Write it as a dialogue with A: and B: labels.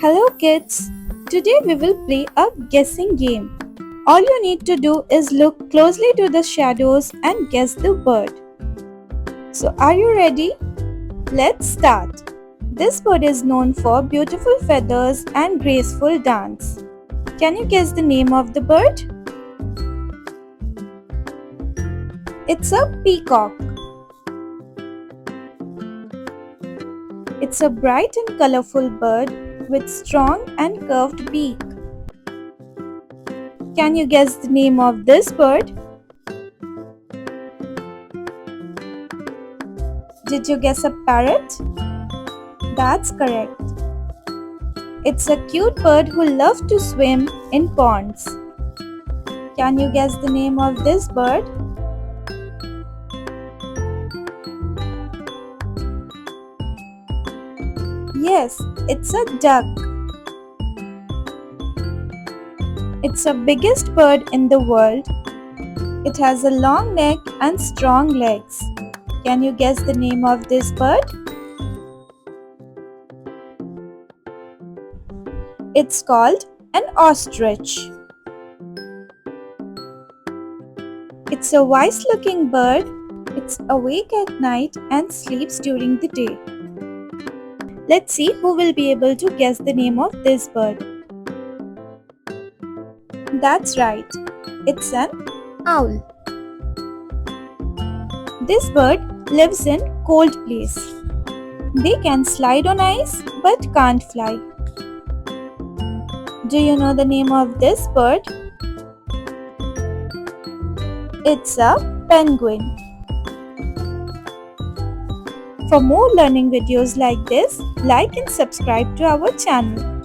A: Hello kids! Today we will play a guessing game. All you need to do is look closely to the shadows and guess the bird. So are you ready? Let's start. This bird is known for beautiful feathers and graceful dance. Can you guess the name of the bird? It's a peacock. It's a bright and colorful bird with strong and curved beak. Can you guess the name of this bird? Did you guess a parrot? That's correct. It's a cute bird who loves to swim in ponds. Can you guess the name of this bird? Yes, it's a duck. It's the biggest bird in the world. It has a long neck and strong legs. Can you guess the name of this bird? It's called an ostrich. It's a wise-looking bird. It's awake at night and sleeps during the day. Let's see who will be able to guess the name of this bird. That's right. It's an owl. This bird lives in cold place. They can slide on ice but can't fly. Do you know the name of this bird? It's a penguin. For more learning videos like this, like and subscribe to our channel.